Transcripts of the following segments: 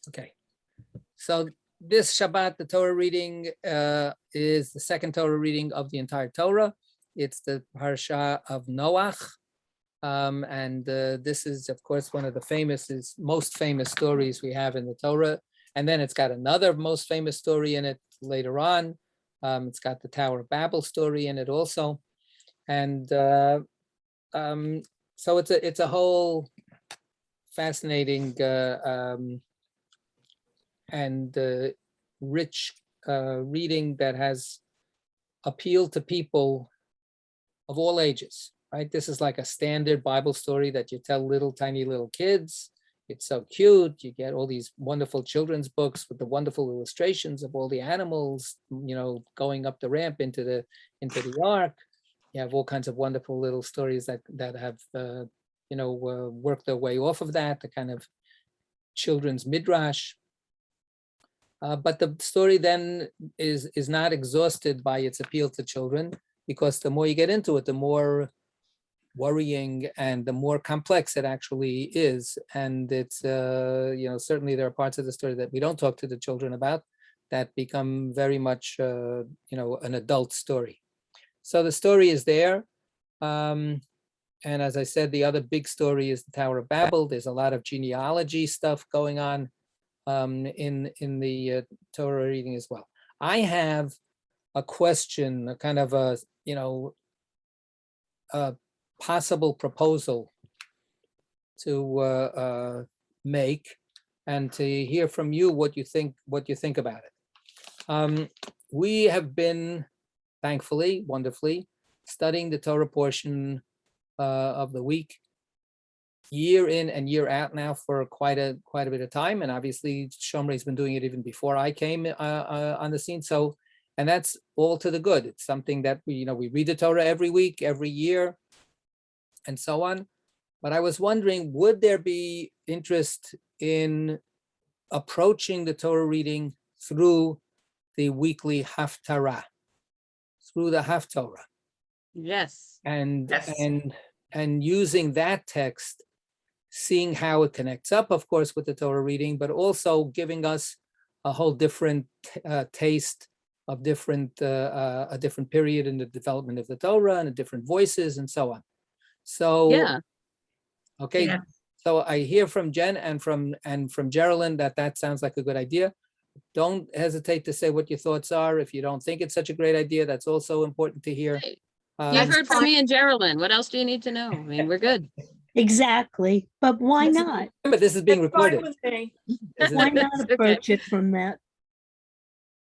Okay, so this Shabbat, the Torah reading is the second Torah reading of the entire Torah. It's the Haresha of Noach. And this is, of course, one of the most famous stories we have in the Torah. And then it's got another most famous story in it later on. It's got the Tower of Babel story in it also. And so it's a whole fascinating and rich reading that has appealed to people of all ages, right? This is like a standard Bible story that you tell tiny little kids. It's so cute. You get all these wonderful children's books with the wonderful illustrations of all the animals, going up the ramp into the ark. You have all kinds of wonderful little stories that have, worked their way off of that, the kind of children's midrash. But the story then is not exhausted by its appeal to children, because the more you get into it, the more worrying and the more complex it actually is. And it's, certainly there are parts of the story that we don't talk to the children about that become very much, an adult story. So the story is there. And as I said, the other big story is the Tower of Babel. There's a lot of genealogy stuff going on in the Torah reading as well. I have a question, a kind of a possible proposal to make, and to hear from you what you think about it. We have been, thankfully, wonderfully, studying the Torah portion of the week year in and year out now for quite a bit of time, and obviously Shomrei's been doing it even before I came on the scene. So, and that's all to the good. It's something that we read the Torah every week, every year, and so on. But I was wondering, would there be interest in approaching the Torah reading through the weekly Haftarah, through the Haftorah? Yes. And using that text, seeing how it connects up, of course, with the Torah reading, but also giving us a whole different taste of a different period in the development of the Torah, and the different voices and so on. So, yeah. Okay. Yeah. So I hear from Jen and from Geraldine that sounds like a good idea. Don't hesitate to say what your thoughts are. If you don't think it's such a great idea, that's also important to hear. You've heard from me and Geraldine. What else do you need to know? I mean, we're good. Exactly, but why not? Remember, this is being recorded. Why not approach it from that?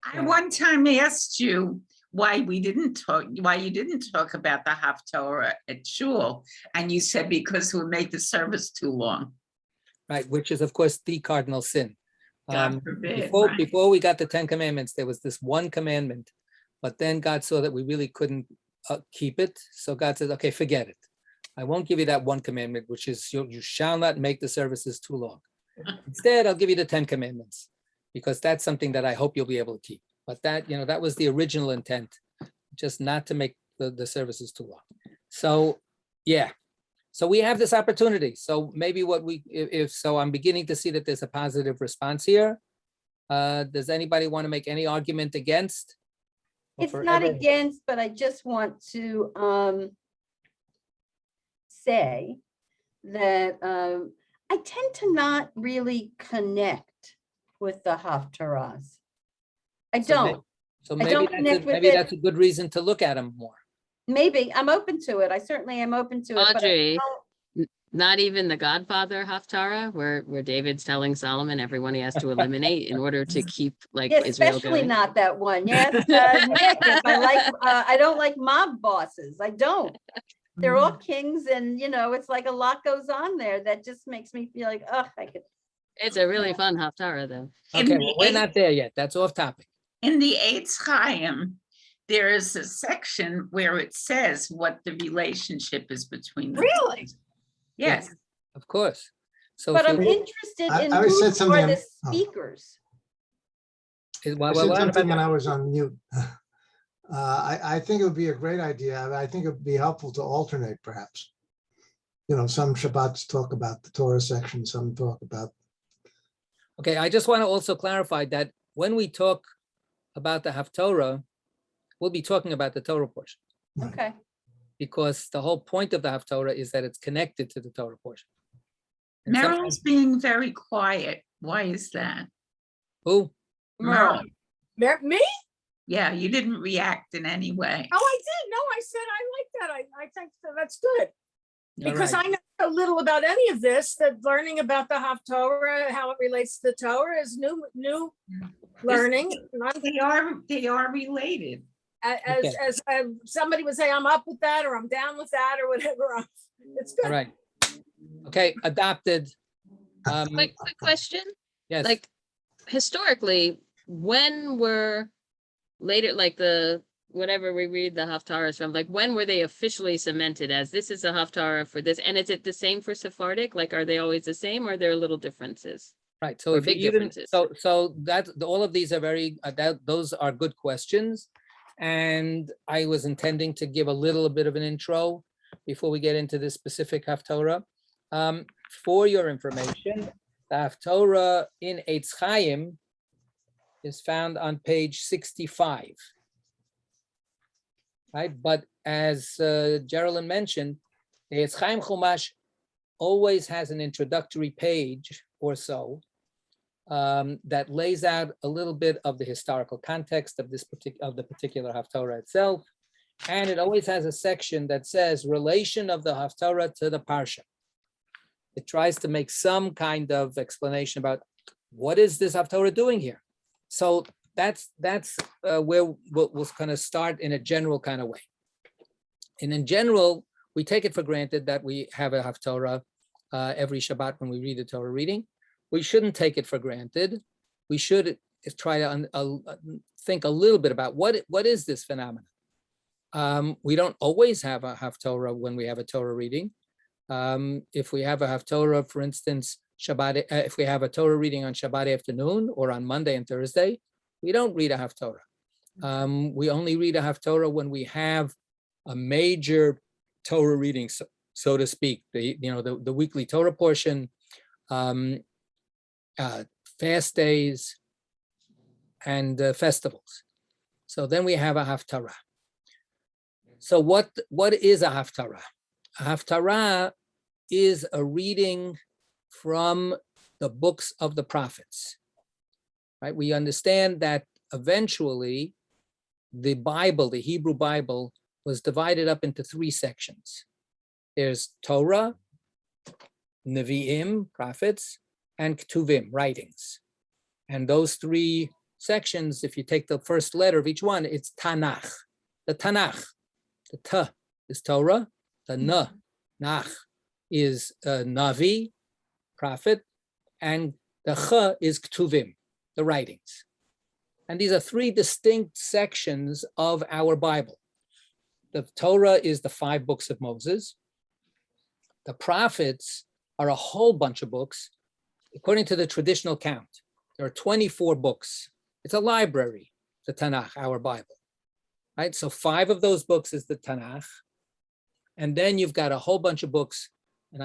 I one time asked you why you didn't talk about the Haftorah at shul, and you said because it would make the service too long. Right, which is, of course, the cardinal sin. God forbid, before we got the 10 commandments, there was this one commandment, but then God saw that we really couldn't keep it. So God said, okay, forget it. I won't give you that one commandment, which is you shall not make the services too long. Instead, I'll give you the 10 commandments, because that's something that I hope you'll be able to keep. But that, that was the original intent, just not to make the services too long. So, yeah. So we have this opportunity. So maybe I'm beginning to see that there's a positive response here. Does anybody want to make any argument against? It's not against, but I just want to say that I tend to not really connect with the Haftarahs. I don't. Maybe that's a good reason to look at them more. Maybe I'm open to it. I certainly am open to it. Audrey, not even the Godfather Haftarah, where David's telling Solomon everyone he has to eliminate in order to keep Israel especially going. not that one. Yes, Nick. If I don't like mob bosses. I don't. They're all kings, and it's like a lot goes on there that just makes me feel like, I could. It's a really fun Haftarah, though. Okay, well, we're not there yet. That's off topic. In the Eitz Chaim, there is a section where it says what the relationship is between them. Really? Yes. Of course. So, but I'm interested in I who said are something the speakers. I said something when I was on mute. I think it would be a great idea. I think it would be helpful to alternate, perhaps. Some Shabbats talk about the Torah section, some talk about Okay, I just want to also clarify that when we talk about the Haftorah, we'll be talking about the Torah portion, Okay. because the whole point of the Haftorah is that it's connected to the Torah portion. And Meryl's being very quiet. Why is that? who? Meryl, Me? yeah, you didn't react in any way. Oh, I did. No, I said I like that. I think that's good. All Because right. I know so little about any of this, that learning about the Haftorah, how it relates to the Torah is new learning. And They are related. as somebody would say, I'm up with that, or I'm down with that, or whatever. It's All good. right. Okay, adopted. Quick question. Yes. Like historically, when were later, like the whatever we read the Haftarahs from, like when were they officially cemented as this is a Haftarah for this? And is it the same for Sephardic? Like, are they always the same, or are there little differences? Right. So or if you big even differences. so that all of these are very those are good questions, and I was intending to give a little bit of an intro before we get into this specific Haftorah. For your information, the Haftorah in Eitz Chaim is found on page 65. Right, but as Geraldine mentioned, the Eitz Chaim Chumash always has an introductory page or so that lays out a little bit of the historical context of the particular Haftorah itself, and it always has a section that says relation of the Haftorah to the Parsha. It tries to make some kind of explanation about what is this Haftorah doing here. So that's where we'll kind of start in a general kind of way. And in general, we take it for granted that we have a Haftorah every Shabbat when we read the Torah reading. We shouldn't take it for granted. We should try to think a little bit about what is this phenomenon. We don't always have a Haftorah when we have a Torah reading. If we have a Haftorah, for instance, Shabbat, if we have a Torah reading on Shabbat afternoon or on Monday and Thursday, we don't read a Haftorah. We only read a Haftorah when we have a major Torah reading, so to speak, the weekly Torah portion, fast days, and festivals. So then we have a Haftarah. So what is a Haftarah? A Haftarah is a reading from the books of the prophets. Right? We understand that eventually the Bible, the Hebrew Bible, was divided up into three sections. There's Torah, Nevi'im, prophets, and Ketuvim, writings. And those three sections, if you take the first letter of each one, it's Tanakh. The Tanakh, the Ta is Torah, the Nach is Navi, prophet, and the Ch is Ketuvim, the writings. And these are three distinct sections of our Bible. The Torah is the 5 books of Moses. The prophets are a whole bunch of books. According to the traditional count, there are 24 books. It's a library, the Tanakh, our Bible, right? So 5 of those books is the Tanakh. And then you've got a whole bunch of books, and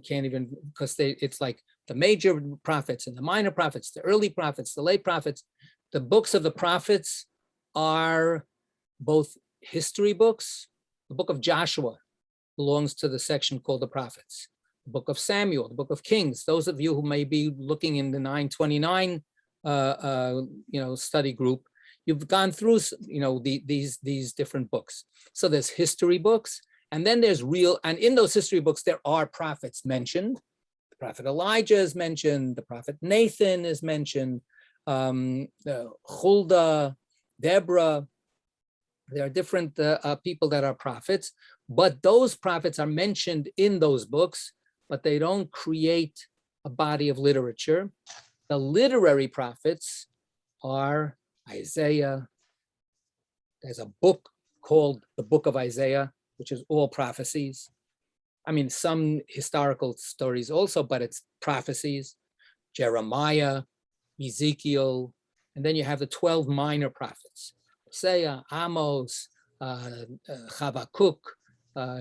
can't even, because it's like the major prophets and the minor prophets, the early prophets, the late prophets. The books of the prophets are both history books. The book of Joshua belongs to the section called the prophets. The book of Samuel, the book of Kings. Those of you who may be looking in the 929 study group, you've gone through these different books. So there's history books, and then there's and in those history books there are prophets mentioned. The prophet Elijah is mentioned, the prophet Nathan is mentioned, Huldah, Deborah. There are different people that are prophets, but those prophets are mentioned in those books, but they don't create a body of literature. The literary prophets are Isaiah. There's a book called the Book of Isaiah, which is all prophecies. I mean, some historical stories also, but it's prophecies. Jeremiah, Ezekiel, and then you have the 12 minor prophets. Hosea, Amos, Habakkuk,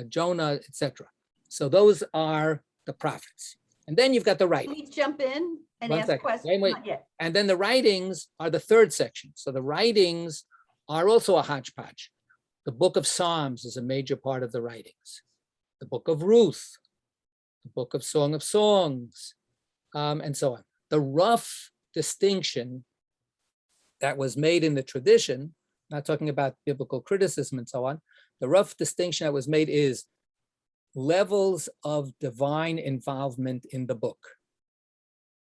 Jonah, etc. So those are the prophets. And then you've got the Can writings. we jump in and One ask second. questions? Wait. Not yet. And then the writings are the third section. So the writings are also a hodgepodge. The book of Psalms is a major part of the writings. The book of Ruth, the book of Song of Songs, and so on. The rough distinction that was made in the tradition, not talking about biblical criticism and so on, the rough distinction that was made is levels of divine involvement in the book.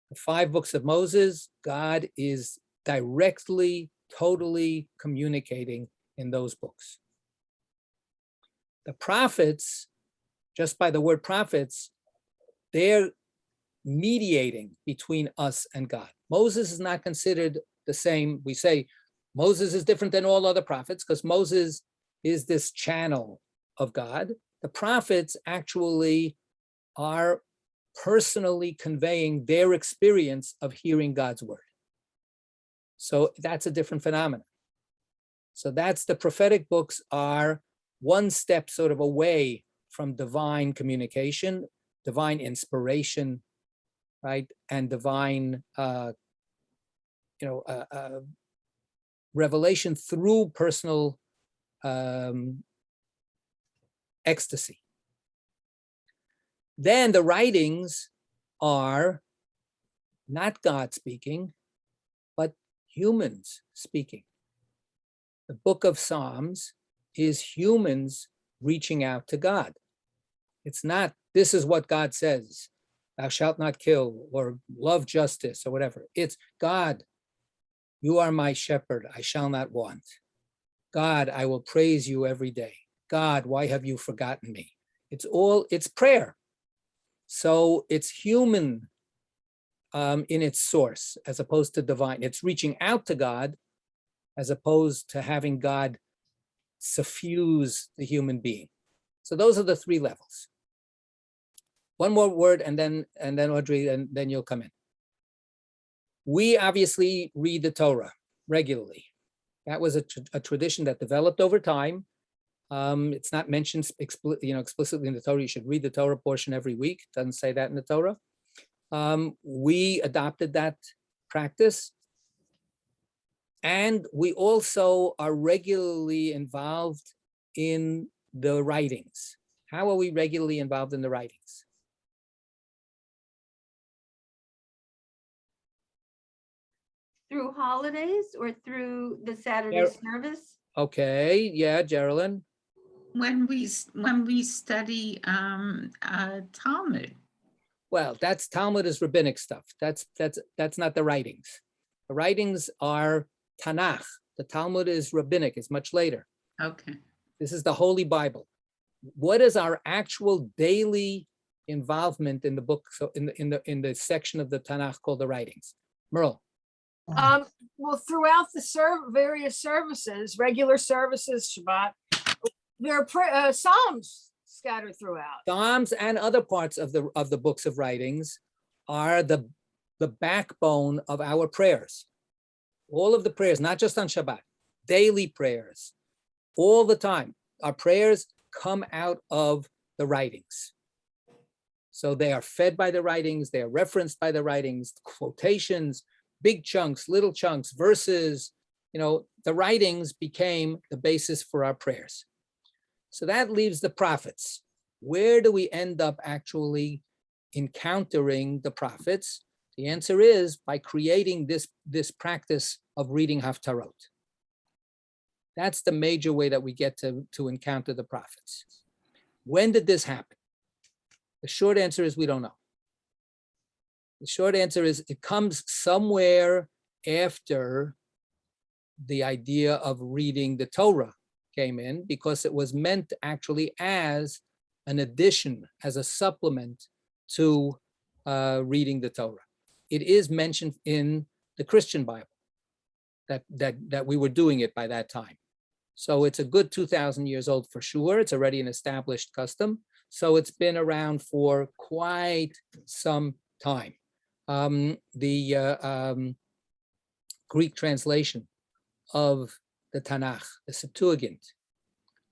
The 5 books of Moses, God is directly, totally communicating in those books. The prophets, just by the word prophets, they're mediating between us and God. Moses is not considered the same. We say Moses is different than all other prophets because Moses is this channel of God. The prophets actually are personally conveying their experience of hearing God's word. So that's a different phenomenon. So that's the prophetic books are one step sort of away from divine communication, divine inspiration, right? And divine, revelation through personal ecstasy. Then the writings are not God speaking, but humans speaking. The book of Psalms is humans reaching out to God. It's not, this is what God says, thou shalt not kill, or love justice, or whatever. It's God, you are my shepherd, I shall not want. God, I will praise you every day. God, why have you forgotten me? It's prayer. So it's human in its source, as opposed to divine. It's reaching out to God, as opposed to having God suffuse the human being. So those are the 3 levels. One more word, and then Audrey, and then you'll come in. We obviously read the Torah regularly. That was a tradition that developed over time. It's not mentioned explicitly in the Torah. You should read the Torah portion every week. It doesn't say that in the Torah. We adopted that practice. And we also are regularly involved in the writings. How are we regularly involved in the writings? Through holidays or through the Saturday There- service? Okay, yeah, Geraldine. When we study Talmud. Well, Talmud is rabbinic stuff. That's not the writings. The writings are Tanakh. The Talmud is rabbinic, it's much later. Okay. This is the Holy Bible. What is our actual daily involvement in the book? So in the section of the Tanakh called the writings? Merle. Well, throughout the various services, regular services, Shabbat, there are Psalms scattered throughout. Psalms and other parts of the books of writings are the backbone of our prayers. All of the prayers, not just on Shabbat, daily prayers, all the time. Our prayers come out of the writings. So they are fed by the writings, they are referenced by the writings, quotations, big chunks, little chunks, verses, the writings became the basis for our prayers. So that leaves the prophets. Where do we end up actually encountering the prophets? The answer is by creating this practice of reading Haftarot. That's the major way that we get to encounter the prophets. When did this happen? The short answer is we don't know. The short answer is it comes somewhere after the idea of reading the Torah came in, because it was meant actually as an addition, as a supplement to reading the Torah. It is mentioned in the Christian Bible that we were doing it by that time. So it's a good 2,000 years old for sure. It's already an established custom. So it's been around for quite some time. The Greek translation of the Tanakh, the Septuagint,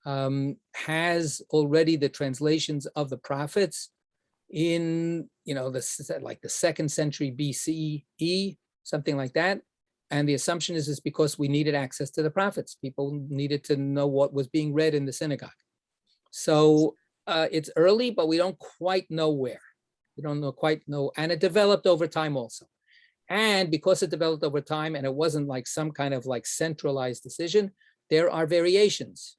has already the translations of the prophets in, like the 2nd century BCE, something like that. And the assumption is because we needed access to the prophets. People needed to know what was being read in the synagogue. So it's early, but we don't quite know where. We don't quite know. And it developed over time also. And because it developed over time and it wasn't like some kind of like centralized decision, there are variations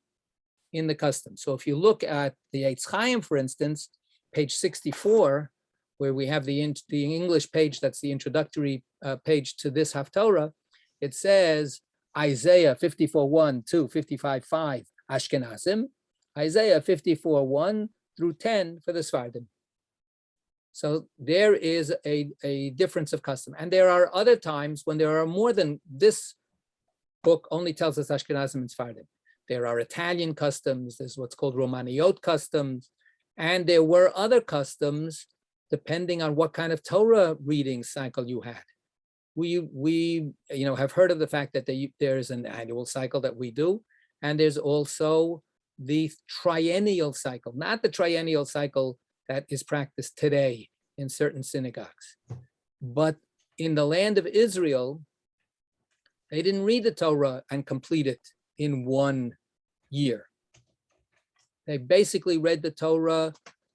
in the custom. So if you look at the Eitz Chaim, for instance, page 64, where we have the English page, that's the introductory page to this Haftorah, it says Isaiah 54:1 to 55:5 Ashkenazim, Isaiah 54:1 through 10 for the Sephardim. So there is a difference of custom. And there are other times when there are more than this book only tells us Ashkenazim and Sephardim. There are Italian customs, there's what's called Romaniot customs, and there were other customs depending on what kind of Torah reading cycle you had. We have heard of the fact that there's an annual cycle that we do, and there's also the Triennial Cycle, not the Triennial Cycle that is practiced today in certain synagogues. But in the land of Israel, they didn't read the Torah and complete it in 1 year. They basically read the Torah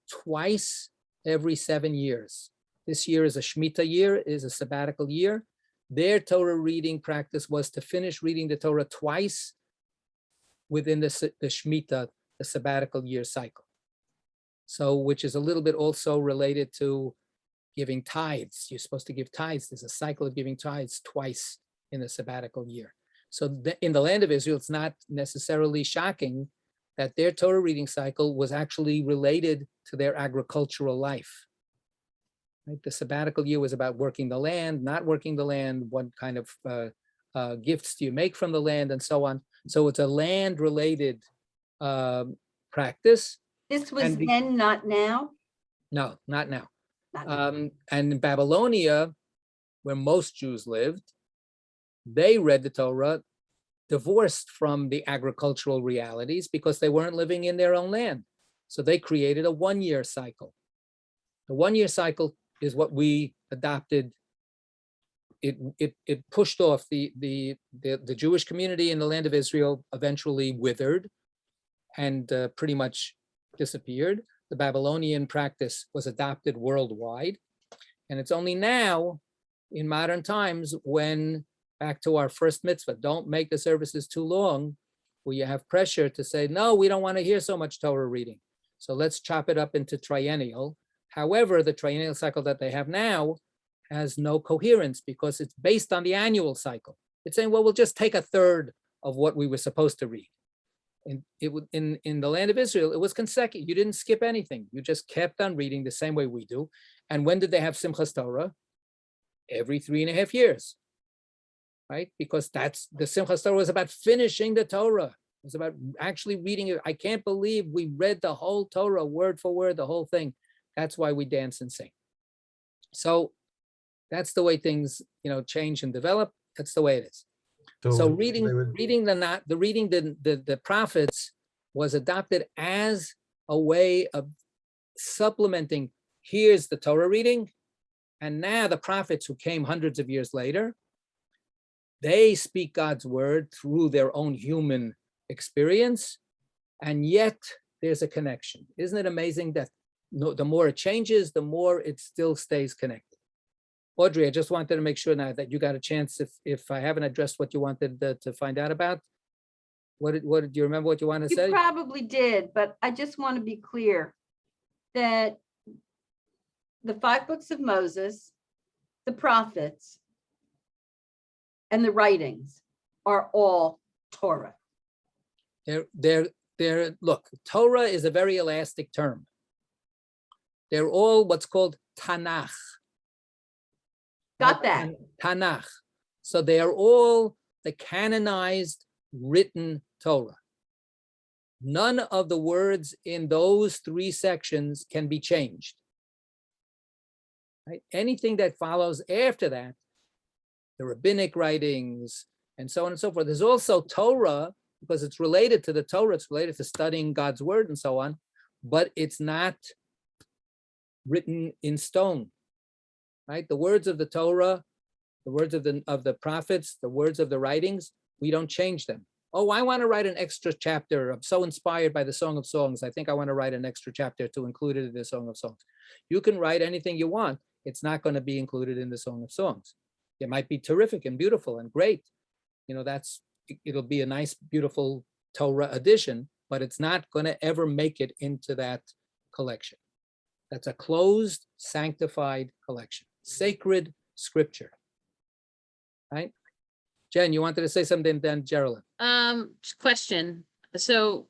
twice every 7 years. This year is a Shemitah year, is a sabbatical year. Their Torah reading practice was to finish reading the Torah twice within the Shemitah, the sabbatical year cycle. So, which is a little bit also related to giving tithes. You're supposed to give tithes. There's a cycle of giving tithes twice in the sabbatical year. So in the land of Israel, it's not necessarily shocking that their Torah reading cycle was actually related to their agricultural life. Right? The sabbatical year was about working the land, not working the land, what kind of gifts do you make from the land, and so on. So it's a land-related practice. This was then, not now? No, not now. Not now. And in Babylonia, where most Jews lived, they read the Torah divorced from the agricultural realities because they weren't living in their own land. So they created a 1-year cycle. The 1-year cycle is what we adopted. It pushed off the Jewish community in the land of Israel, eventually withered and pretty much disappeared. The Babylonian practice was adopted worldwide. And it's only now in modern times when, back to our first mitzvah, don't make the services too long, where you have pressure to say, no, we don't want to hear so much Torah reading. So let's chop it up into triennial. However, the triennial cycle that they have now has no coherence because it's based on the annual cycle. It's saying, well, we'll just take a third of what we were supposed to read. And it would in the land of Israel, it was consecutive. You didn't skip anything. You just kept on reading the same way we do. And when did they have Simchas Torah? Every 3.5 years, right? Because that's the Simchas Torah was about finishing the Torah. It was about actually reading it. I can't believe we read the whole Torah word for word, the whole thing. That's why we dance and sing. So that's the way things, change and develop. That's the way it is. So reading the prophets was adopted as a way of supplementing. Here's the Torah reading, and now the prophets who came hundreds of years later, they speak God's word through their own human experience, and yet there's a connection. Isn't it amazing that the more it changes, the more it still stays connected? Audrey, I just wanted to make sure now that you got a chance, if I haven't addressed what you wanted to find out about. What do you remember what you want to say? You probably did, but I just want to be clear that the 5 books of Moses, the prophets, and the writings are all Torah. Look, Torah is a very elastic term. They're all what's called Tanakh. Got that. Tanakh. So they are all the canonized written Torah. None of the words in those 3 sections can be changed. Right? Anything that follows after that, the rabbinic writings and so on and so forth, there's also Torah because it's related to the Torah, it's related to studying God's word and so on, but it's not written in stone, right? The words of the Torah, the words of the prophets, the words of the writings, we don't change them. Oh, I want to write an extra chapter. I'm so inspired by the Song of Songs. I think I want to write an extra chapter to include it in the Song of Songs. You can write anything you want. It's not going to be included in the Song of Songs. It might be terrific and beautiful and great. You know, it'll be a nice, beautiful Torah edition, but it's not going to ever make it into that collection. That's a closed, sanctified collection, sacred scripture, right? Jen, you wanted to say something, then Geraldine. Question. So,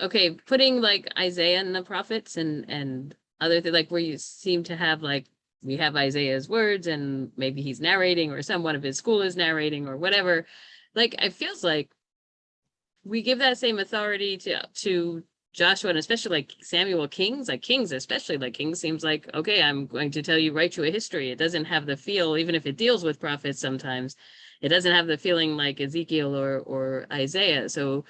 okay, putting like Isaiah and the prophets and other things, like where you seem to have like, we have Isaiah's words and maybe he's narrating or someone of his school is narrating or whatever. Like, it feels like we give that same authority to Joshua and especially like Samuel, Kings, like Kings, especially like Kings seems like, okay, I'm going to tell you, write you a history. It doesn't have the feel, even if it deals with prophets sometimes, it doesn't have the feeling like Ezekiel or Isaiah. So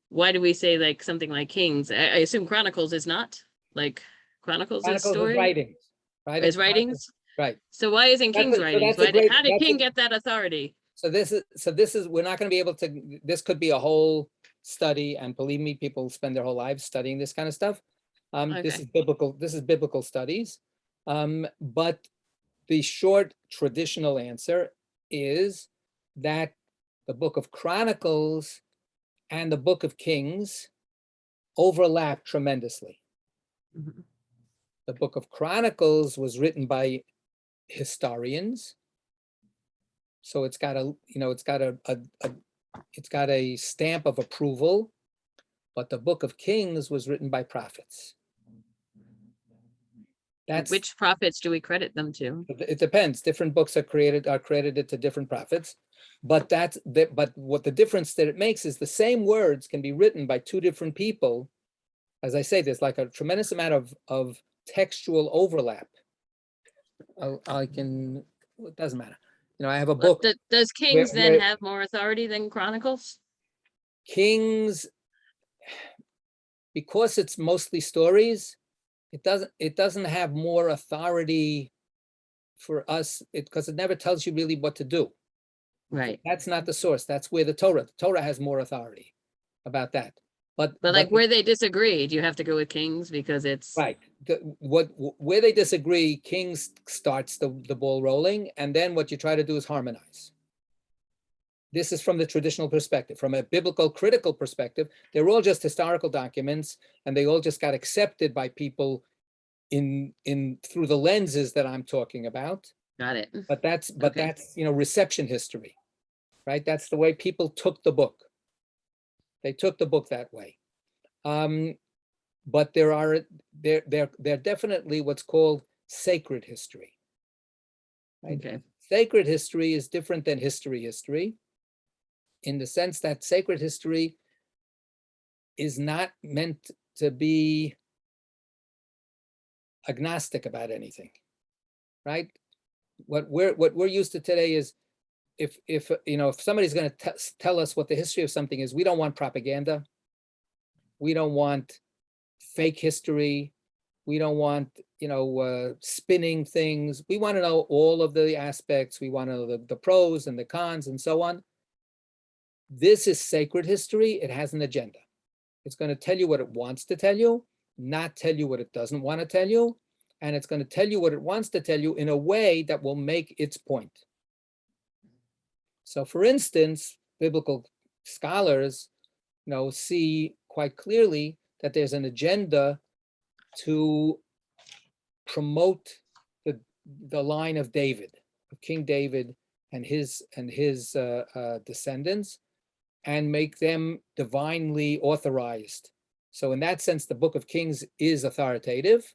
why do we say like something like Kings? I assume Chronicles is not like Chronicles is story. Is writings, right? Is writings. Right. So why isn't That's King's a- so writings? that's a great- How did that's a- King get that authority? So this is, we're not going to be able to, this could be a whole study, and believe me, people spend their whole lives studying this kind of stuff. This Okay. is biblical studies. But the short traditional answer is that the book of Chronicles and the book of Kings overlap tremendously. Mhm. The book of Chronicles was written by historians. So it's got it's got a stamp of approval, but the book of Kings was written by prophets. That's, Which prophets do we credit them to? it depends. Different books are credited to different prophets, but but what the difference that it makes is the same words can be written by two different people. As I say, there's like a tremendous amount of textual overlap. It doesn't matter. You know, I have a book. Does Kings then have more authority than Chronicles? Kings, because it's mostly stories, it doesn't have more authority for us, because it never tells you really what to do. Right. That's not the source. That's where the Torah has more authority about that. But like where they disagree, do you have to go with Kings because it's right? Where they disagree, Kings starts the ball rolling, and then what you try to do is harmonize. This is from the traditional perspective. From a biblical critical perspective, they're all just historical documents, and they all just got accepted by people in through the lenses that I'm talking about. Got it. But that's Okay. reception history, right? That's the way people took the book. They took the book that way. But they're definitely what's called sacred history. Right? Okay. Sacred history is different than history, in the sense that sacred history is not meant to be agnostic about anything, right? What we're used to today is if somebody's going to tell us what the history of something is, we don't want propaganda. We don't want fake history. We don't want, spinning things. We want to know all of the aspects. We want to know the pros and the cons and so on. This is sacred history. It has an agenda. It's going to tell you what it wants to tell you, not tell you what it doesn't want to tell you. And it's going to tell you what it wants to tell you in a way that will make its point. So for instance, biblical scholars, see quite clearly that there's an agenda to promote the line of David, of King David and his descendants, and make them divinely authorized. So in that sense, the Book of Kings is authoritative,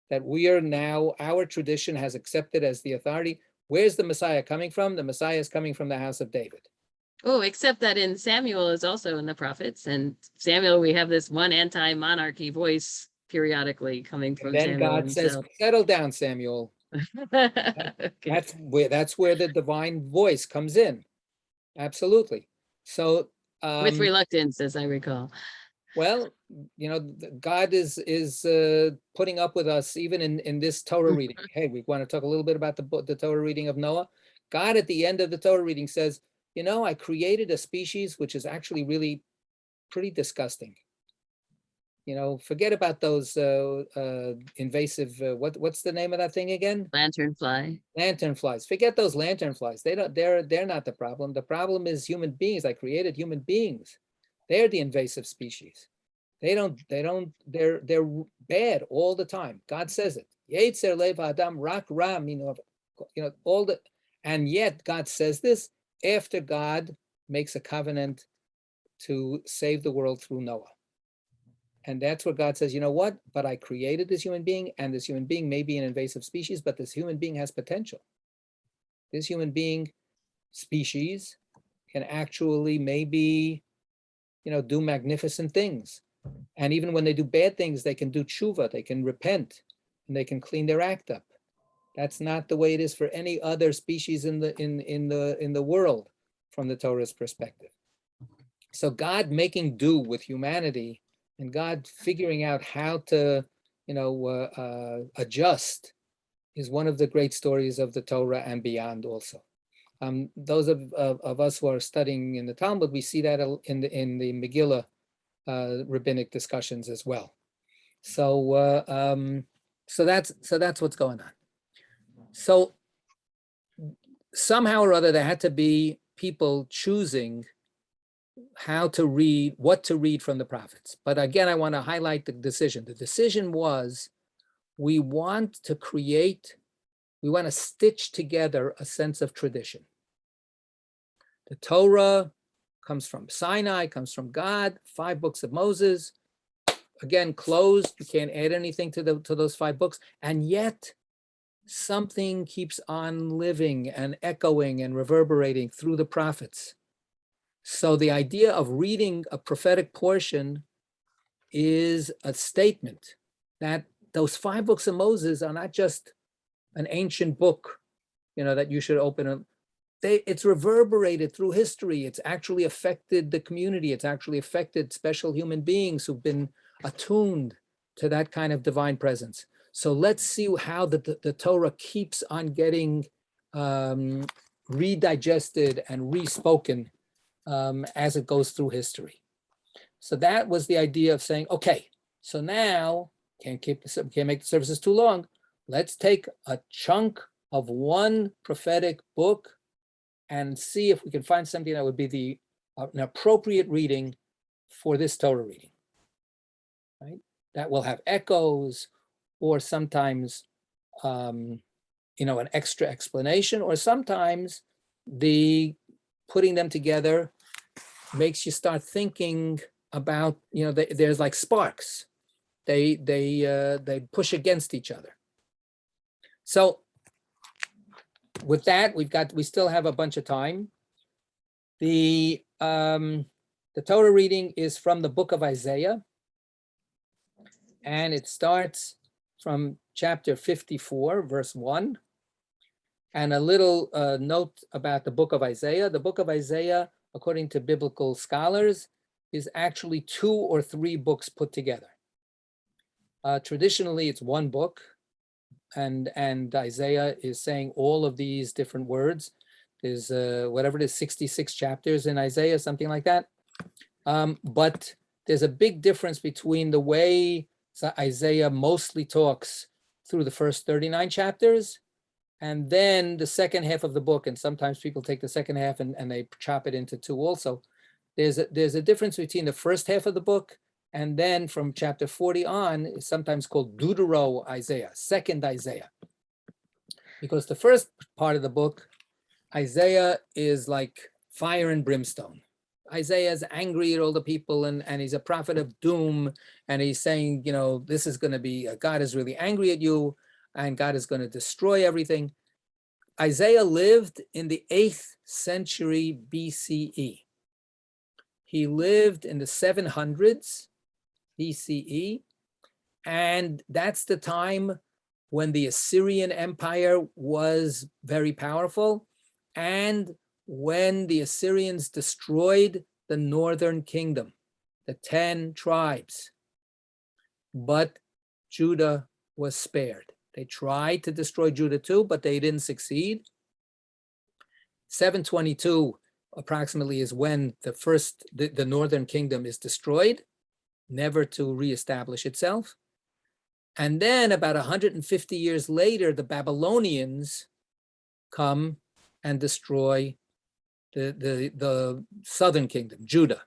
that we are now, our tradition has accepted as the authority. Where's the Messiah coming from? The Messiah is coming from the house of David. Oh, except that in Samuel is also in the prophets, and Samuel, we have this one anti-monarchy voice periodically coming from And then Samuel God says, himself. settle down, Samuel. Okay. That's where the divine voice comes in. Absolutely. So With reluctance, as I recall. Well, God is putting up with us even in this Torah reading. Hey, we want to talk a little bit about the Torah reading of Noah. God at the end of the Torah reading says, I created a species which is actually really pretty disgusting. Forget about those invasive, what's the name of that thing again? Lanternfly. Lanternflies. Forget those lanternflies. They're not the problem. The problem is human beings. I created human beings. They're the invasive species. They're bad all the time. God says it. Yetzer lev adam rak ra minov. And yet God says this after God makes a covenant to save the world through Noah. And that's where God says, what? But I created this human being, and this human being may be an invasive species, but this human being has potential. This human being species can actually maybe, do magnificent things. And even when they do bad things, they can do tshuva, they can repent, and they can clean their act up. That's not the way it is for any other species in the world from the Torah's perspective. So God making do with humanity and God figuring out how to, adjust is one of the great stories of the Torah and beyond also. Those of us who are studying in the Talmud, we see that in the Megillah rabbinic discussions as well. So that's what's going on. So somehow or other, there had to be people choosing how to read, what to read from the prophets. But again, I want to highlight the decision. The decision was, we want to stitch together a sense of tradition. The Torah comes from Sinai, comes from God, 5 books of Moses, again, closed. You can't add anything to those 5 books. And yet something keeps on living and echoing and reverberating through the prophets. So the idea of reading a prophetic portion is a statement that those 5 books of Moses are not just an ancient book, that you should open. It's reverberated through history. It's actually affected the community. It's actually affected special human beings who've been attuned to that kind of divine presence. So let's see how the Torah keeps on getting redigested and respoken as it goes through history. So that was the idea of saying, okay, so now can't make the services too long. Let's take a chunk of one prophetic book and see if we can find something that would be an appropriate reading for this Torah reading, right? That will have echoes, or sometimes, an extra explanation, or sometimes the putting them together makes you start thinking about, there's like sparks. They push against each other. So with that, we still have a bunch of time. The Torah reading is from the book of Isaiah, and it starts from chapter 54, verse 1. And a little note about the book of Isaiah. The book of Isaiah, according to biblical scholars, is actually 2 or 3 books put together. Traditionally, it's one book, and Isaiah is saying all of these different words. There's whatever it is, 66 chapters in Isaiah, something like that. But there's a big difference between the way Isaiah mostly talks through the first 39 chapters and then the second half of the book. And sometimes people take the second half and they chop it into 2 also. There's a difference between the first half of the book and then from chapter 40 on is sometimes called Deutero Isaiah, second Isaiah. Because the first part of the book, Isaiah is like fire and brimstone. Isaiah is angry at all the people and he's a prophet of doom. And he's saying, this is going to be, God is really angry at you and God is going to destroy everything. Isaiah lived in the 8th century BCE. He lived in the 700s BCE. And that's the time when the Assyrian Empire was very powerful and when the Assyrians destroyed the northern kingdom. the 10 tribes, but Judah was spared. They tried to destroy Judah too, but they didn't succeed. 722 approximately is when the northern kingdom is destroyed, never to reestablish itself. And then about 150 years later, the Babylonians come and destroy the southern kingdom, Judah,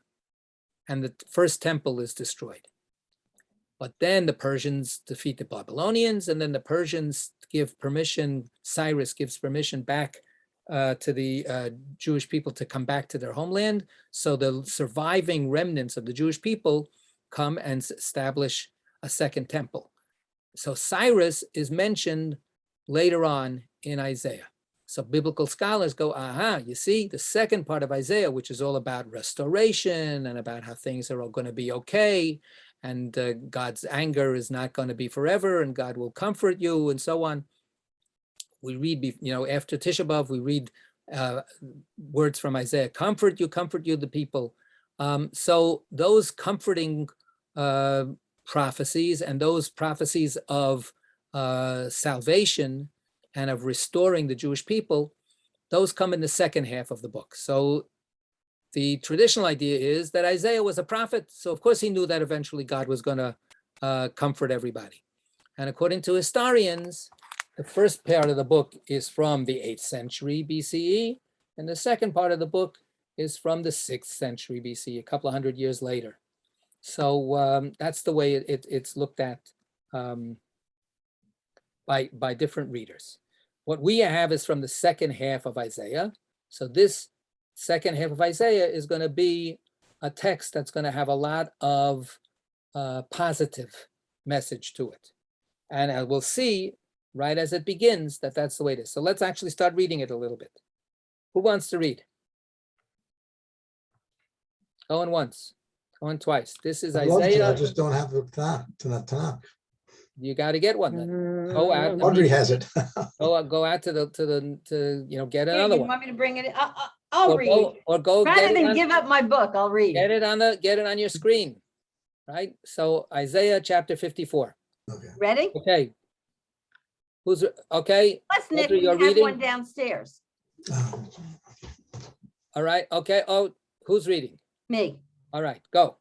and the first temple is destroyed. But then the Persians defeat the Babylonians, and then the Persians give permission, Cyrus gives permission back to the Jewish people to come back to their homeland. So the surviving remnants of the Jewish people come and establish a second temple. So Cyrus is mentioned later on in Isaiah. So biblical scholars go, aha, you see, the second part of Isaiah, which is all about restoration and about how things are all going to be okay, and God's anger is not going to be forever, and God will comfort you, and so on. We read, after Tisha B'Av, we read words from Isaiah, comfort you, the people. So those comforting prophecies and those prophecies of salvation and of restoring the Jewish people, those come in the second half of the book. So the traditional idea is that Isaiah was a prophet, so of course he knew that eventually God was going to comfort everybody. And according to historians, the first part of the book is from the 8th century BCE, and the second part of the book is from the 6th century BCE, a couple of hundred years later. So that's the way it's looked at by different readers. What we have is from the second half of Isaiah. So this second half of Isaiah is going to be a text that's going to have a lot of positive message to it. And we'll see right as it begins that that's the way it is. So let's actually start reading it a little bit. Who wants to read? Going once, going twice. This is I'd love to, Isaiah. I just don't have the Tanakh. You got to get one then. Go out. and Audrey read. has it. Go out to get Here, another you one. want me to bring it? I'll read. Or go Rather get it than on, give up my book, I'll read get it. it on your screen, right? So Isaiah chapter 54. Okay. Ready? Okay. Who's okay? Plus, Nick, Audrey, we you're have reading? one downstairs. Oh, All right. Okay. Oh, who's reading? Me. All right. Go.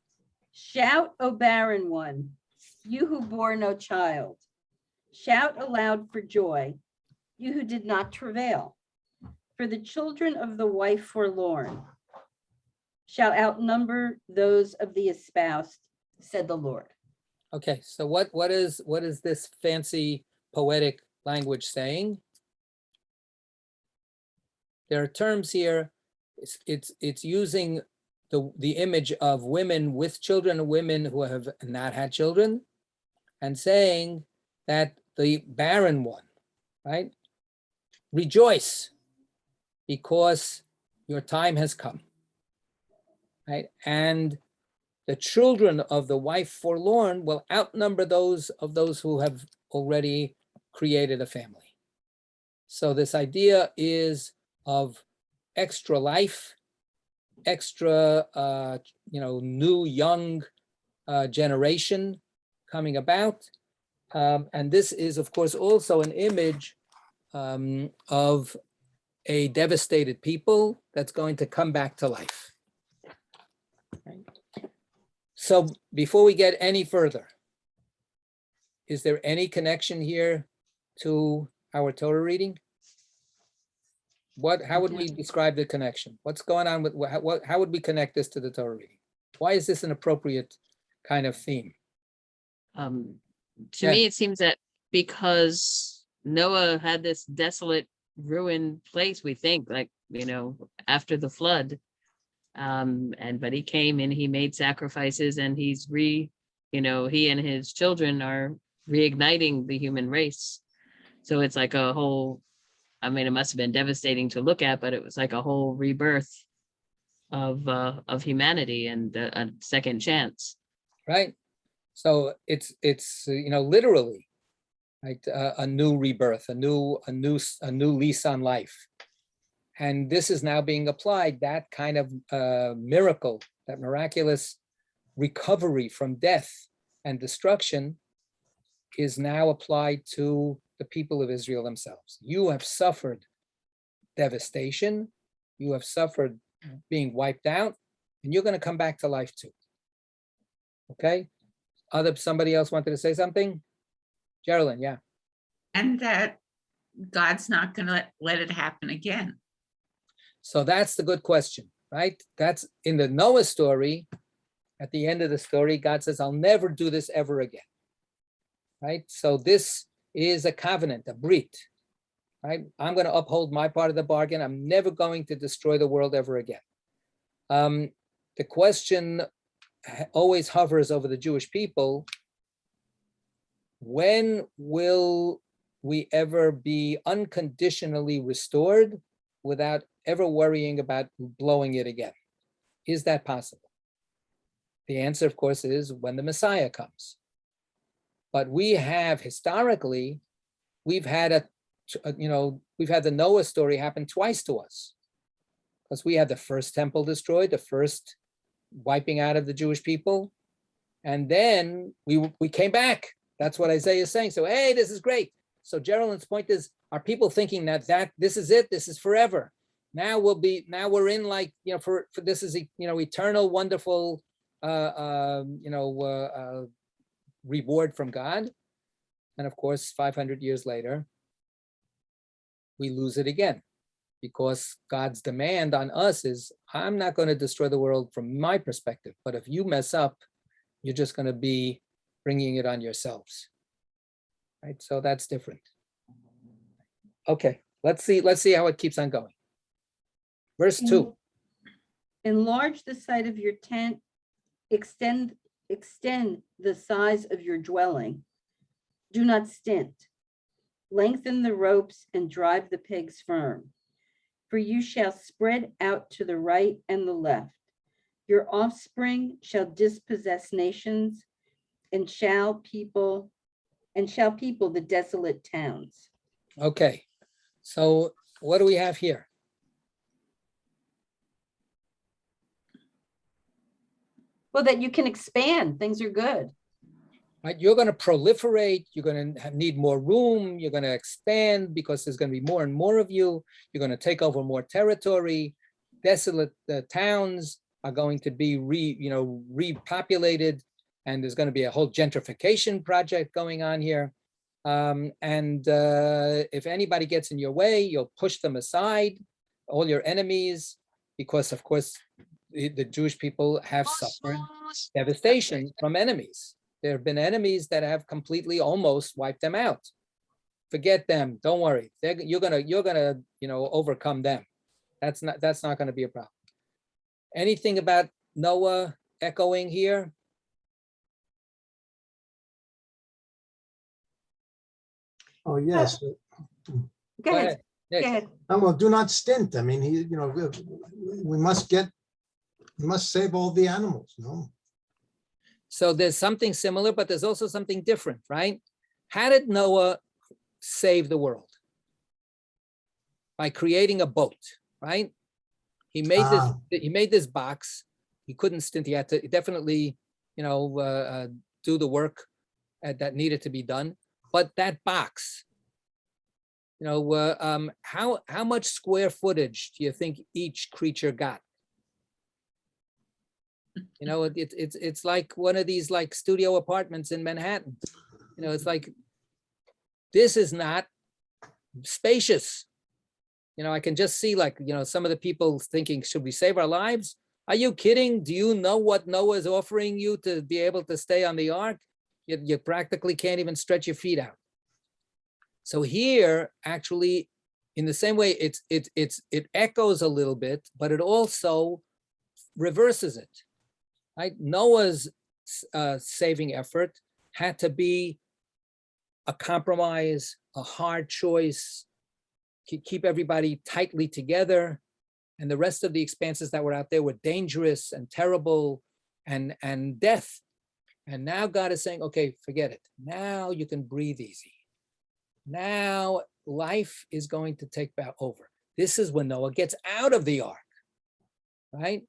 Shout, O barren one, you who bore no child. Shout aloud for joy, you who did not travail. For the children of the wife forlorn shall outnumber those of the espoused, said the Lord. Okay. So what is this fancy poetic language saying? There are terms here. It's using the image of women with children and women who have not had children, and saying that the barren one, right? Rejoice because your time has come, right? And the children of the wife forlorn will outnumber those who have already created a family. So this idea is of extra life, extra, new, young generation coming about. And this is, of course, also an image of a devastated people that's going to come back to life. Right? So before we get any further, is there any connection here to our Torah reading? How would we describe the connection? What's going on with how would we connect this to the Torah reading? Why is this an appropriate kind of theme? To me, it seems that because Noah had this desolate, ruined place, we think, after the flood, but he came and he made sacrifices, and he and his children are reigniting the human race. So it's like a whole, it must have been devastating to look at, but it was like a whole rebirth of humanity and a second chance. Right. So it's literally, right, a new rebirth, a new lease on life, and this is now being applied. That kind of miracle, that miraculous recovery from death and destruction is now applied to the people of Israel themselves. You have suffered devastation, you have suffered being wiped out, and you're going to come back to life too. Okay? Somebody else wanted to say something? Geraldine, yeah. And that God's not going to let it happen again. So that's the good question, right? That's in the Noah story. At the end of the story, God says, I'll never do this ever again, right? So this is a covenant, a brit, right? I'm going to uphold my part of the bargain. I'm never going to destroy the world ever again. The question always hovers over the Jewish people. When will we ever be unconditionally restored without ever worrying about blowing it again? Is that possible? The answer, of course, is when the Messiah comes. But we have historically, we've had we've had the Noah story happen twice to us. Because we had the first temple destroyed, the first wiping out of the Jewish people. And then we came back. That's what Isaiah is saying. So, hey, this is great. So Geraldine's point is, are people thinking that this is it? This is forever. Now we're in like, for this is, eternal, wonderful, reward from God. And of course, 500 years later, we lose it again, because God's demand on us is, I'm not going to destroy the world from my perspective, but if you mess up, you're just going to be bringing it on yourselves, right? So that's different. Okay, let's see how it keeps on going. Verse 2. Enlarge the site of your tent, extend the size of your dwelling. Do not stint. Lengthen the ropes and drive the pegs firm. For you shall spread out to the right and the left. Your offspring shall dispossess nations, and shall people the desolate towns. Okay, so what do we have here? Well, that you can expand. Things are good. Right, you're going to proliferate. You're going to need more room. You're going to expand because there's going to be more and more of you. You're going to take over more territory. Desolate towns are going to be repopulated, and there's going to be a whole gentrification project going on here. If anybody gets in your way, you'll push them aside, all your enemies, because of course the Jewish people have suffered devastation from enemies. There have been enemies that have completely almost wiped them out. Forget them. Don't worry. You're gonna overcome them. That's not going to be a problem. Anything about Noah echoing here? Oh, yes. Go ahead. ahead, Nick. Go ahead. Well, do not stint. I mean, we must save all the animals, no? So there's something similar, but there's also something different, right? How did Noah save the world? By creating a boat, right? He made this box. He couldn't stint. He had to definitely, do the work that needed to be done. But that box, how much square footage do you think each creature got? It's like one of these like studio apartments in Manhattan. It's like, this is not spacious. I can just see some of the people thinking, should we save our lives? Are you kidding? Do you know what Noah is offering you to be able to stay on the ark? You practically can't even stretch your feet out. So here, actually, in the same way, it echoes a little bit, but it also reverses it. Right? Noah's saving effort had to be a compromise, a hard choice, keep everybody tightly together. And the rest of the expanses that were out there were dangerous and terrible and death. And now God is saying, okay, forget it. Now you can breathe easy. Now life is going to take back over. This is when Noah gets out of the ark, right?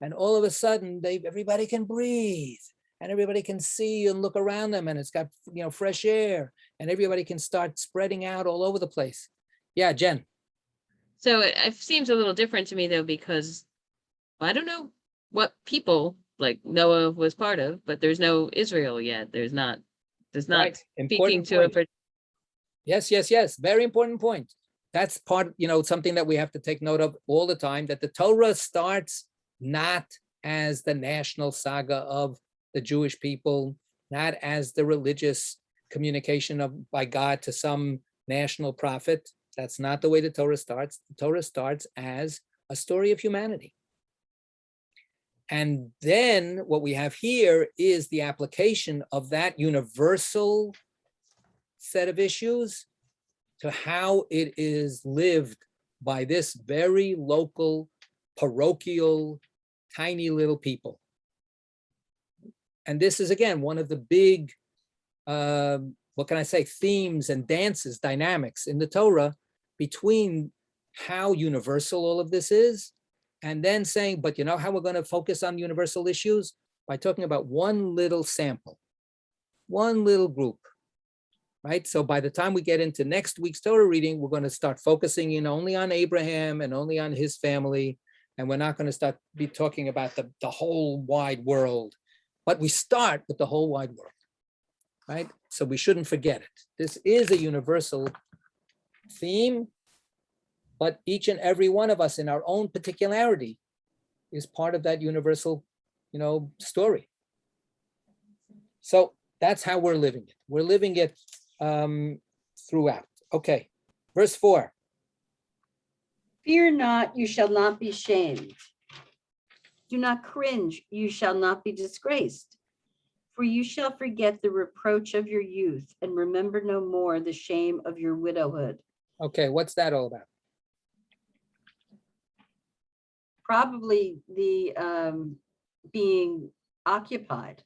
and all of a sudden everybody can breathe, and everybody can see and look around them, and it's got, you know, fresh air, and everybody can start spreading out all over the place. Yeah, Jen. So it seems a little different to me though, because I don't know what people like Noah was part of, but there's no Israel yet. There's not Right. speaking Important to point. Yes. Very important point. That's part, you know, something that we have to take note of all the time, that the Torah starts not as the national saga of the Jewish people, not as the religious communication by God to some national prophet. That's not the way the Torah starts. The Torah starts as a story of humanity. And then what we have here is the application of that universal set of issues to how it is lived by this very local, parochial, tiny little people. And this is, again, one of the big, what can I say, themes and dances, dynamics in the Torah between how universal all of this is, and then saying, but you know how we're going to focus on universal issues? By talking about one little sample, one little group, right? So by the time we get into next week's Torah reading, we're going to start focusing in only on Abraham and only on his family, and we're not going to be talking about the whole wide world. But we start with the whole wide world, right? So we shouldn't forget it. This is a universal theme, but each and every one of us in our own particularity is part of that universal, you know, story. So that's how we're living it. We're living it throughout. Okay, verse 4. Fear not, you shall not be shamed. Do not cringe, you shall not be disgraced. For you shall forget the reproach of your youth and remember no more the shame of your widowhood. Okay, what's that all about? Probably the being occupied.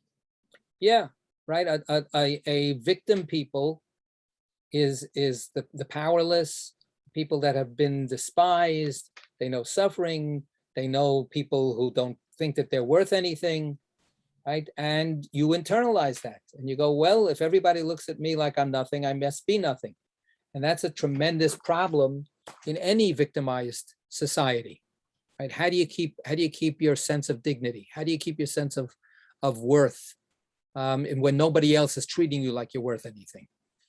Yeah, right. A victim people is the powerless, people that have been despised. They know suffering. They know people who don't think that they're worth anything, right? And you internalize that and you go, well, if everybody looks at me like I'm nothing, I must be nothing. And that's a tremendous problem in any victimized society, right? How do you keep your sense of dignity? How do you keep your sense of worth and when nobody else is treating you like you're worth anything?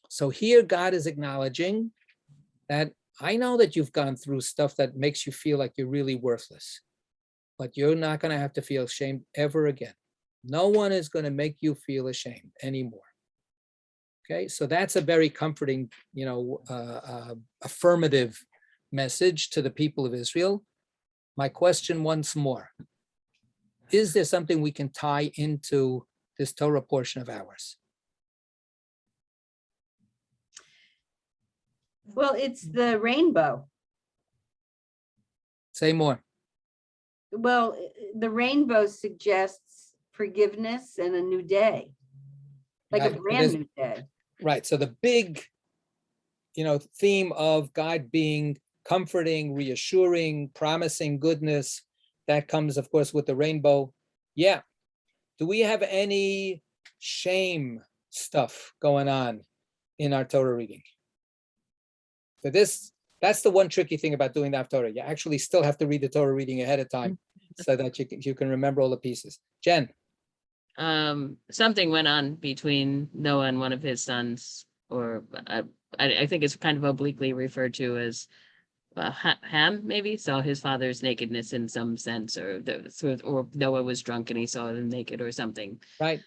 So here God is acknowledging that I know that you've gone through stuff that makes you feel like you're really worthless, but you're not going to have to feel ashamed ever again. No one is going to make you feel ashamed anymore. Okay, so that's a very comforting, you know, affirmative message to the people of Israel. My question once more, is there something we can tie into this Torah portion of ours? Well, it's the rainbow. Say more. Well, the rainbow suggests forgiveness and a new day, like Right, a brand new day. Right. So the big, you know, theme of God being comforting, reassuring, promising goodness, that comes, of course, with the rainbow. Yeah. Do we have any shame stuff going on in our Torah reading? So that's the one tricky thing about doing the Torah. You actually still have to read the Torah reading ahead of time so that you can remember all the pieces. Jen. Something went on between Noah and one of his sons, or I think it's kind of obliquely referred to as Ham, maybe saw his father's nakedness in some sense, or Noah was drunk and he saw him naked or something. Right.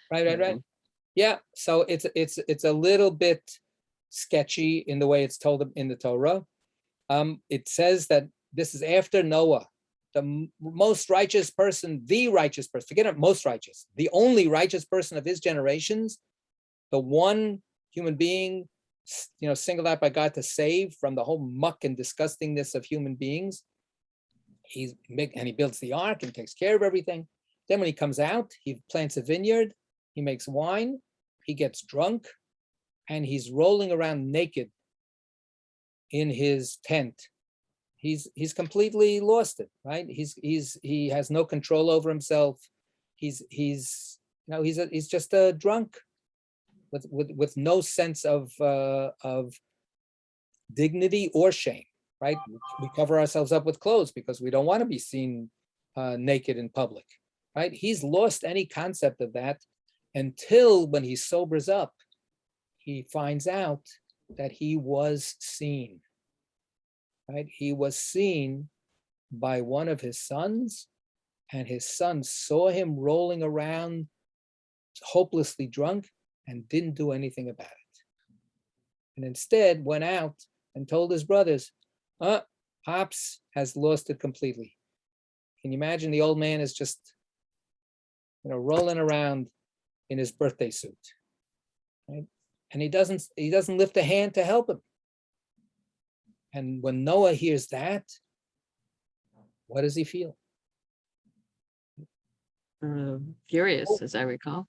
Yeah. So it's a little bit sketchy in the way it's told in the Torah. It says that this is after Noah, the most righteous person, the righteous person, forget it, most righteous, the only righteous person of his generations, the one human being, you know, singled out by God to save from the whole muck and disgustingness of human beings. He builds the ark and takes care of everything. Then when he comes out, he plants a vineyard, he makes wine, he gets drunk, and he's rolling around naked in his tent. he's completely lost it, right? He has no control over himself. He's just a drunk with no sense of dignity or shame, right? We cover ourselves up with clothes because we don't want to be seen naked in public, right? He's lost any concept of that until when he sobers up, he finds out that he was seen, right? He was seen by one of his sons, and his son saw him rolling around hopelessly drunk and didn't do anything about it. And instead went out and told his brothers, Pops has lost it completely. Can you imagine the old man is just, rolling around in his birthday suit, right? And he doesn't lift a hand to help him. And when Noah hears that, what does he feel? Furious, as I recall.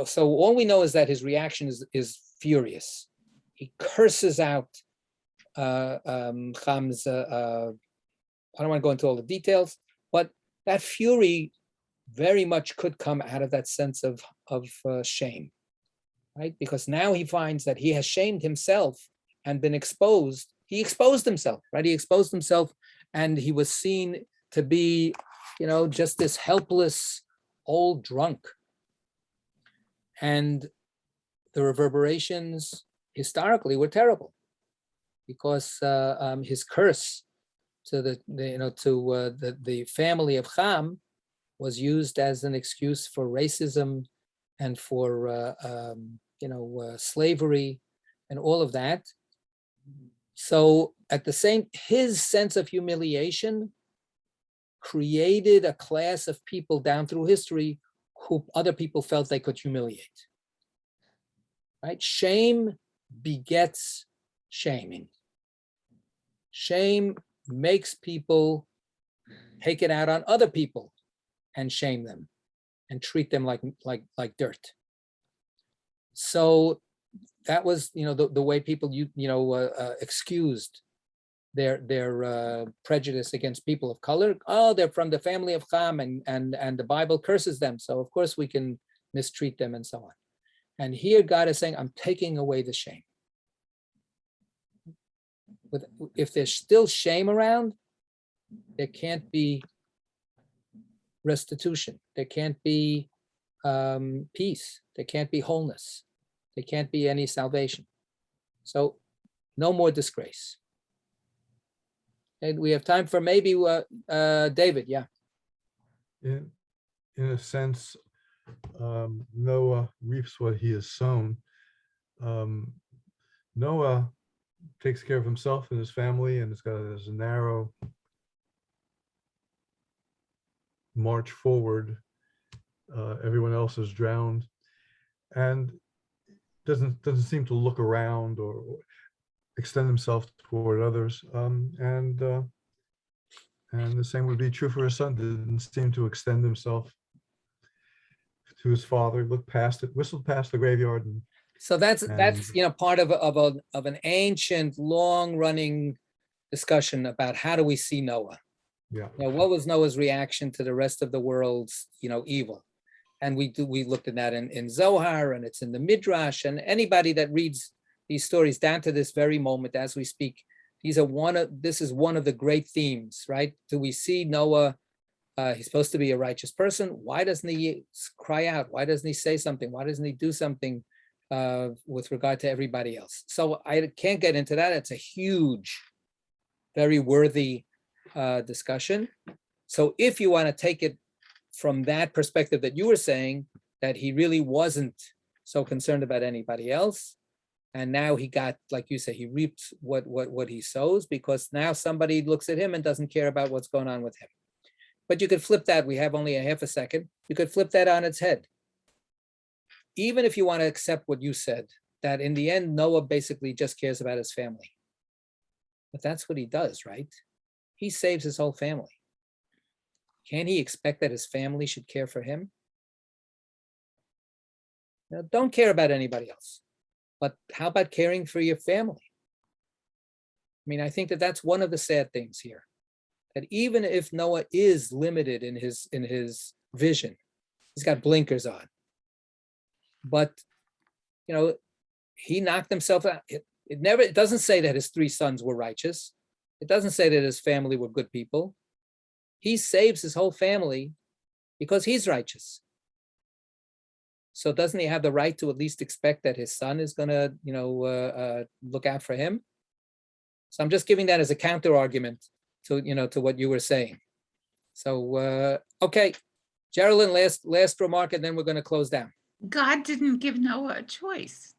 So all we know is that his reaction is furious. He curses out Ham's. I don't want to go into all the details, but that fury very much could come out of that sense of shame, right? Because now he finds that he has shamed himself and been exposed. He exposed himself, right? He exposed himself, and he was seen to be, just this helpless old drunk. And the reverberations historically were terrible, because his curse to the family of Ham was used as an excuse for racism and for slavery and all of that. So his sense of humiliation created a class of people down through history who other people felt they could humiliate. Right? Shame begets shaming. Shame makes people take it out on other people and shame them and treat them like dirt. So that was, the way people, excused their prejudice against people of color. Oh, they're from the family of Ham, and the Bible curses them, so of course we can mistreat them and so on. And here God is saying, I'm taking away the shame. If there's still shame around, there can't be restitution. There can't be peace. There can't be wholeness. There can't be any salvation. So no more disgrace. And we have time for maybe David, yeah. In a sense, Noah reaps what he has sown. Noah takes care of himself and his family, and there's a narrow march forward. Everyone else is drowned, and doesn't seem to look around or extend himself toward others. And the same would be true for his son. Didn't seem to extend himself to his father. Looked past it, whistled past the graveyard. So that's part of an ancient, long-running discussion about how do we see Noah. Yeah. What was Noah's reaction to the rest of the world's evil? And we looked at that in Zohar, and it's in the Midrash, and anybody that reads these stories down to this very moment as we speak, this is one of the great themes, right? Do we see Noah? He's supposed to be a righteous person. Why doesn't he cry out? Why doesn't he say something? Why doesn't he do something with regard to everybody else? So I can't get into that. It's a huge, very worthy discussion. So if you want to take it from that perspective that you were saying, that he really wasn't so concerned about anybody else, and now he got, like you say, he reaps what he sows, because now somebody looks at him and doesn't care about what's going on with him. But you could flip that. We have only a half a second. You could flip that on its head. Even if you want to accept what you said, that in the end, Noah basically just cares about his family. But that's what he does, right? He saves his whole family. Can he expect that his family should care for him? Now, don't care about anybody else. But how about caring for your family? I mean, I think that that's one of the sad things here. that even if Noah is limited in his vision, he's got blinkers on, but he knocked himself out. It doesn't say that his 3 sons were righteous. It doesn't say that his family were good people. He saves his whole family because he's righteous. So doesn't he have the right to at least expect that his son is going to, look out for him? So I'm just giving that as a counter argument to, to what you were saying. So, okay, Geraldine, last remark, and then we're going to close down. God didn't give Noah a choice.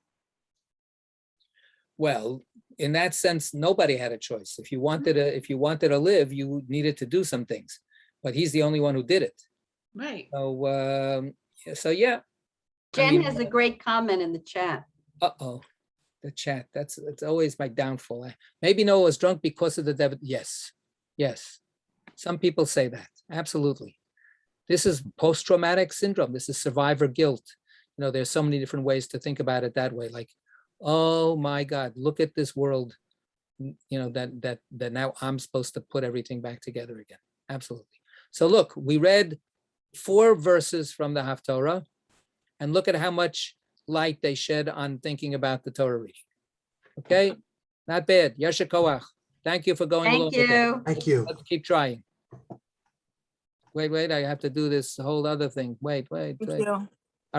Well, in that sense, nobody had a choice. If you wanted to live, you needed to do some things, but he's the only one who did it. Right. So yeah. Jen has a great comment in the chat. Uh-oh, the chat. That's always my downfall. Maybe Noah was drunk because of the devil. Yes. Some people say that. Absolutely. This is post-traumatic syndrome. This is survivor guilt. There's so many different ways to think about it that way. Like, oh my God, look at this world, that now I'm supposed to put everything back together again. Absolutely. So look, we read 4 verses from the Haftorah, and look at how much light they shed on thinking about the Torah reading. Okay, not bad. Yasher koach. Thank you for going along with it. Thank you. Let's keep trying. Wait, I have to do this whole other thing. Wait. Thank you.